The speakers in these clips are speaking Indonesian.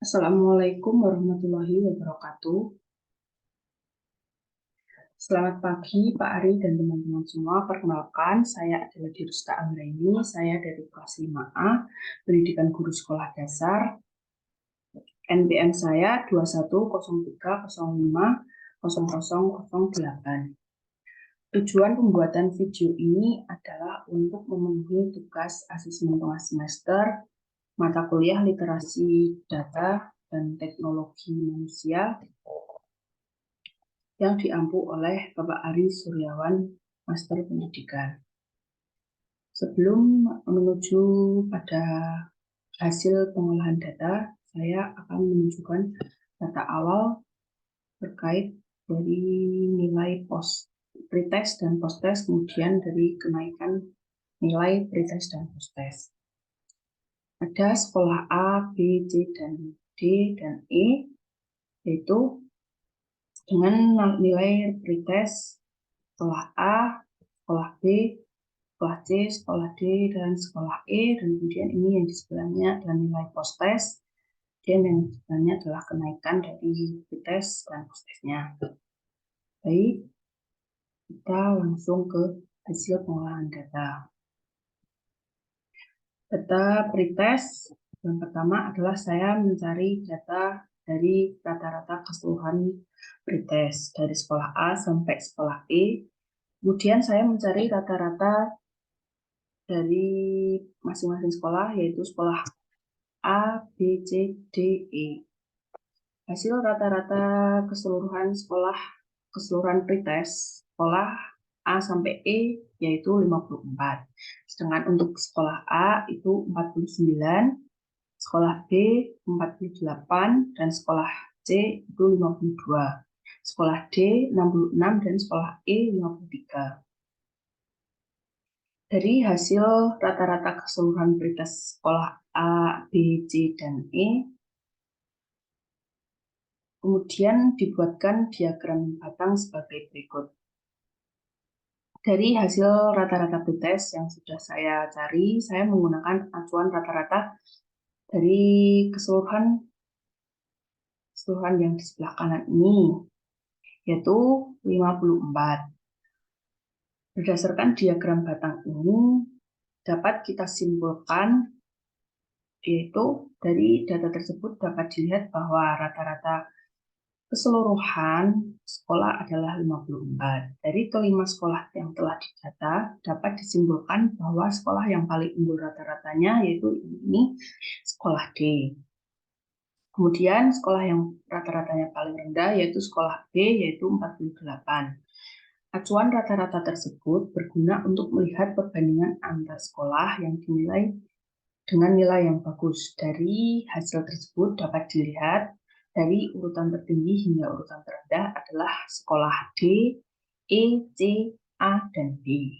Assalamualaikum warahmatullahi wabarakatuh. Selamat pagi Pak Ari dan teman-teman semua. Perkenalkan, saya adalah Dirusta Anggraini. Saya dari kelas 5A, Pendidikan Guru Sekolah Dasar. NPM saya 2103050008. Tujuan pembuatan video ini adalah untuk memenuhi tugas asesmen tengah semester mata kuliah literasi data dan teknologi manusia yang diampu oleh Bapak Ari Suryawan, Master Pendidikan. Sebelum menuju pada hasil pengolahan data, saya akan menunjukkan data awal terkait dari nilai pretest dan posttest, kemudian dari kenaikan nilai pretest dan posttest. Ada sekolah A, B, C, dan D, dan E, yaitu dengan nilai pretest sekolah A, sekolah B, sekolah C, sekolah D, dan sekolah E, dan kemudian ini yang di sebelahnya adalah nilai posttest, dan yang di sebelahnya adalah kenaikan dari pretest dan posttestnya. Baik, kita langsung ke hasil pengolahan data. Data pretest yang pertama adalah saya mencari data dari rata-rata keseluruhan pretest dari sekolah A sampai sekolah E. Kemudian saya mencari rata-rata dari masing-masing sekolah, yaitu sekolah A, B, C, D, E. Hasil rata-rata keseluruhan pretest sekolah A sampai E yaitu 54. Sedangkan untuk sekolah A itu 49, sekolah B 48, dan sekolah C itu 52. Sekolah D 66 dan sekolah E 53. Dari hasil rata-rata keseluruhan pretest sekolah A, B, C, dan E, kemudian dibuatkan diagram batang sebagai berikut. Dari hasil rata-rata pretest yang sudah saya cari, saya menggunakan acuan rata-rata dari keseluruhan yang di sebelah kanan ini, yaitu 54. Berdasarkan diagram batang ini, dapat kita simpulkan, yaitu dari data tersebut dapat dilihat bahwa rata-rata keseluruhan sekolah adalah 54. Dari kelima sekolah yang telah didata, dapat disimpulkan bahwa sekolah yang paling unggul rata-ratanya yaitu ini, sekolah D. Kemudian sekolah yang rata-ratanya paling rendah yaitu sekolah B, yaitu 48. Acuan rata-rata tersebut berguna untuk melihat perbandingan antar sekolah yang dinilai dengan nilai yang bagus. Dari hasil tersebut dapat dilihat dari urutan tertinggi hingga urutan terendah adalah sekolah D, E, C, A, dan B.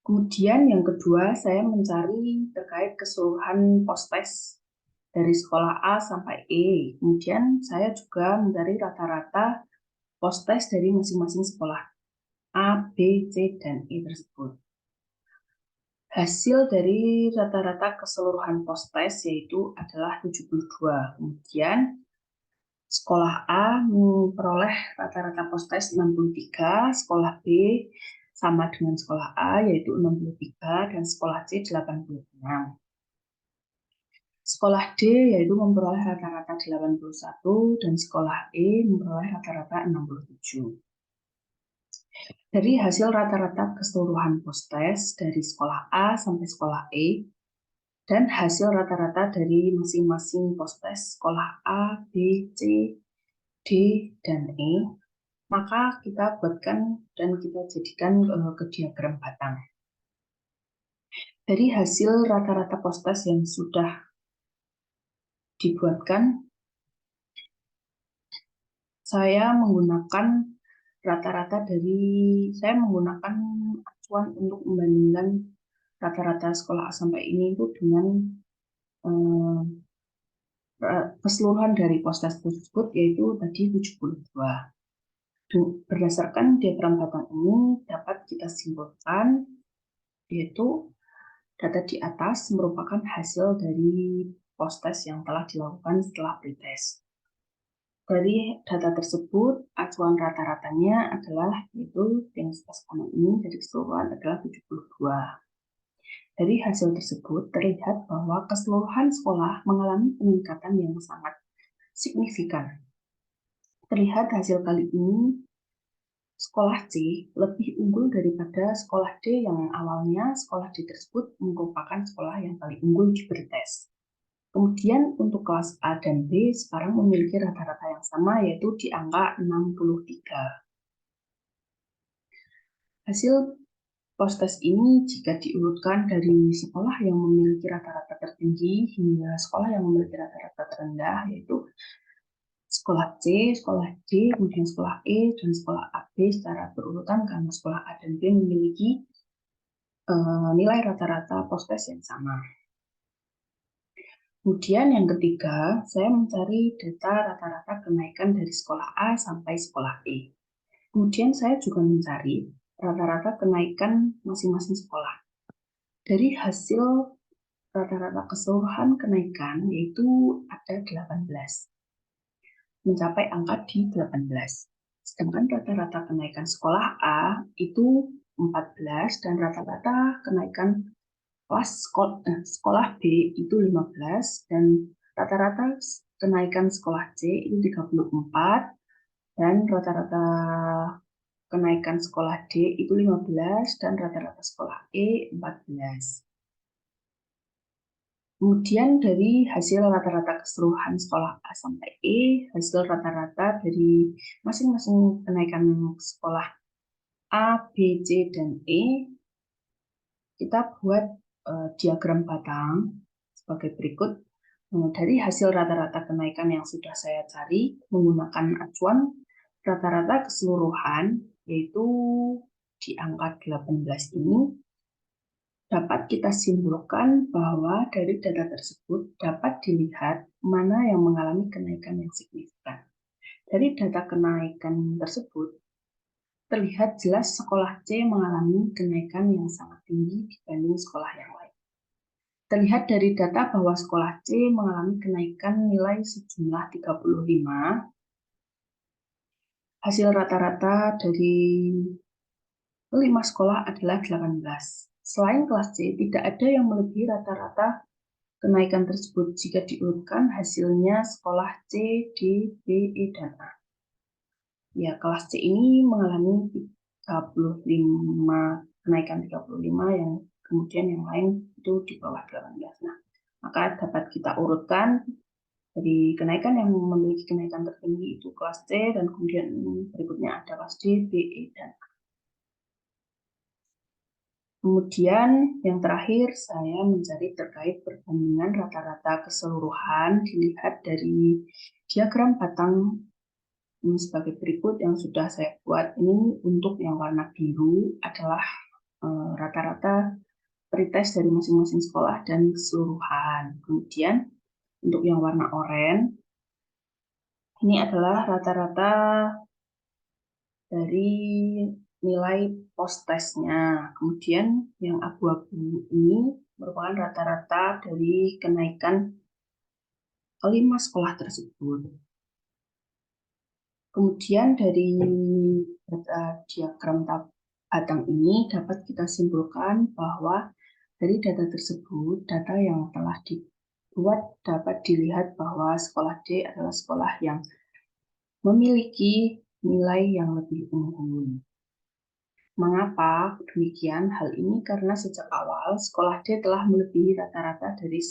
Kemudian yang kedua, saya mencari terkait keseluruhan posttest dari sekolah A sampai E. Kemudian saya juga mencari rata-rata posttest dari masing-masing sekolah A, B, C, dan E tersebut. Hasil dari rata-rata keseluruhan posttest yaitu adalah 72. Kemudian sekolah A memperoleh rata-rata posttest 63, sekolah B sama dengan sekolah A yaitu 63, dan sekolah C 86. Sekolah D yaitu memperoleh rata-rata 81, dan sekolah E memperoleh rata-rata 67. Dari hasil rata-rata keseluruhan posttest dari sekolah A sampai sekolah E, dan hasil rata-rata dari masing-masing posttest sekolah A, B, C, D, dan E, maka kita buatkan dan kita jadikan ke diagram batang. Dari hasil rata-rata posttest yang sudah dibuatkan, saya menggunakan acuan untuk membandingkan rata-rata sekolah A sampai ini itu dengan keseluruhan dari posttest tersebut, yaitu tadi 72. Berdasarkan diagram batang ini dapat kita simpulkan, yaitu data di atas merupakan hasil dari post-test yang telah dilakukan setelah pretest. Dari data tersebut, acuan rata-ratanya adalah yaitu densitas kanan ini dari keseluruhan adalah 72. Dari hasil tersebut terlihat bahwa keseluruhan sekolah mengalami peningkatan yang sangat signifikan. Terlihat hasil kali ini, sekolah C lebih unggul daripada sekolah D yang awalnya sekolah D tersebut merupakan sekolah yang paling unggul di pretest. Kemudian untuk kelas A dan B sekarang memiliki rata-rata yang sama yaitu di angka 63. Hasil post-test ini jika diurutkan dari sekolah yang memiliki rata-rata tertinggi hingga sekolah yang memiliki rata-rata terendah yaitu sekolah C, sekolah D, kemudian sekolah E, dan sekolah AB secara berurutan karena sekolah A dan B memiliki nilai rata-rata post-test yang sama. Kemudian yang ketiga, saya mencari data rata-rata kenaikan dari sekolah A sampai sekolah E. Kemudian saya juga mencari rata-rata kenaikan masing-masing sekolah. Dari hasil rata-rata keseluruhan kenaikan yaitu ada 18. Mencapai angka di 18. Sedangkan rata-rata kenaikan sekolah A itu 14 dan rata-rata kenaikan kelas sekolah B itu 15 dan rata-rata kenaikan sekolah C itu 34 dan rata-rata kenaikan sekolah D itu 15 dan rata-rata sekolah E 14. Kemudian dari hasil rata-rata keseluruhan sekolah A sampai E, hasil rata-rata dari masing-masing kenaikan sekolah A, B, C, dan E, kita buat diagram batang sebagai berikut. Dari hasil rata-rata kenaikan yang sudah saya cari menggunakan acuan rata-rata keseluruhan yaitu di angka 18 ini dapat kita simpulkan bahwa dari data tersebut dapat dilihat mana yang mengalami kenaikan yang signifikan. Dari data kenaikan tersebut terlihat jelas sekolah C mengalami kenaikan yang sangat tinggi dibanding sekolah yang lain. Terlihat dari data bahwa sekolah C mengalami kenaikan nilai sejumlah 35. Hasil rata-rata dari 5 sekolah adalah 18. Selain kelas C, tidak ada yang melebihi rata-rata kenaikan tersebut. Jika diurutkan, hasilnya sekolah C, D, B, E, dan A. Ya, kelas C ini mengalami 35, kenaikan 35 yang kemudian yang lain itu di bawah 18. Nah, maka dapat kita urutkan dari kenaikan yang memiliki kenaikan tertinggi itu kelas C dan kemudian berikutnya ada kelas D, B, E, dan A. Kemudian yang terakhir saya mencari terkait perbandingan rata-rata keseluruhan dilihat dari diagram batang ini sebagai berikut yang sudah saya buat. Ini untuk yang warna biru adalah rata-rata pretest dari masing-masing sekolah dan keseluruhan. Kemudian untuk yang warna oranye ini adalah rata-rata dari nilai post-testnya. Kemudian yang abu-abu ini merupakan rata-rata dari kenaikan kelima sekolah tersebut. Kemudian dari data diagram batang ini dapat kita simpulkan bahwa dari data tersebut, data yang telah dibuat dapat dilihat bahwa sekolah D adalah sekolah yang memiliki nilai yang lebih unggul. Mengapa demikian? Hal ini karena sejak awal sekolah D telah melebihi rata-rata dari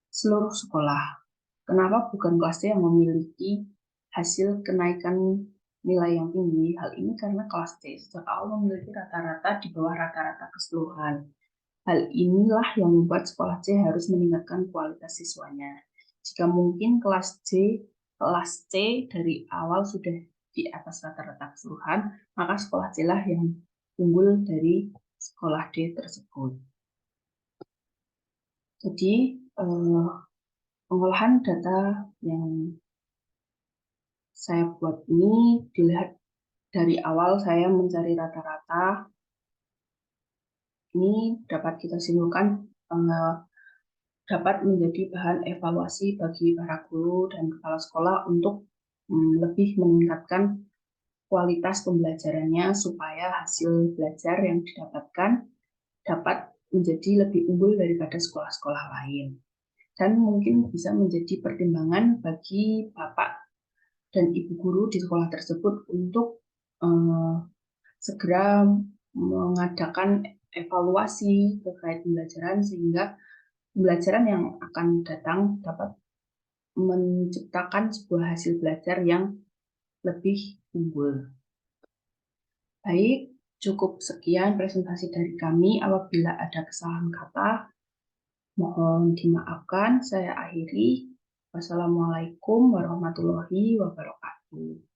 seluruh sekolah. Kenapa bukan kelas D yang memiliki hasil kenaikan nilai yang tinggi? Hal ini karena kelas D sejak awal memiliki rata-rata di bawah rata-rata keseluruhan. Hal inilah yang membuat sekolah C harus meningkatkan kualitas siswanya. Jika mungkin kelas C dari awal sudah di atas rata-rata keseluruhan, maka sekolah C lah yang unggul dari sekolah D tersebut. Jadi, pengolahan data yang saya buat ini dilihat dari awal saya mencari rata-rata. Ini dapat kita simpulkan dapat menjadi bahan evaluasi bagi para guru dan kepala sekolah untuk lebih meningkatkan kualitas pembelajarannya supaya hasil belajar yang didapatkan dapat menjadi lebih unggul daripada sekolah-sekolah lain. Dan mungkin bisa menjadi pertimbangan bagi Bapak dan Ibu guru di sekolah tersebut untuk segera mengadakan evaluasi terkait pembelajaran sehingga pembelajaran yang akan datang dapat menciptakan sebuah hasil belajar yang lebih unggul. Baik, cukup sekian presentasi dari kami. Apabila ada kesalahan kata, mohon dimaafkan. Saya akhiri. Wassalamualaikum warahmatullahi wabarakatuh.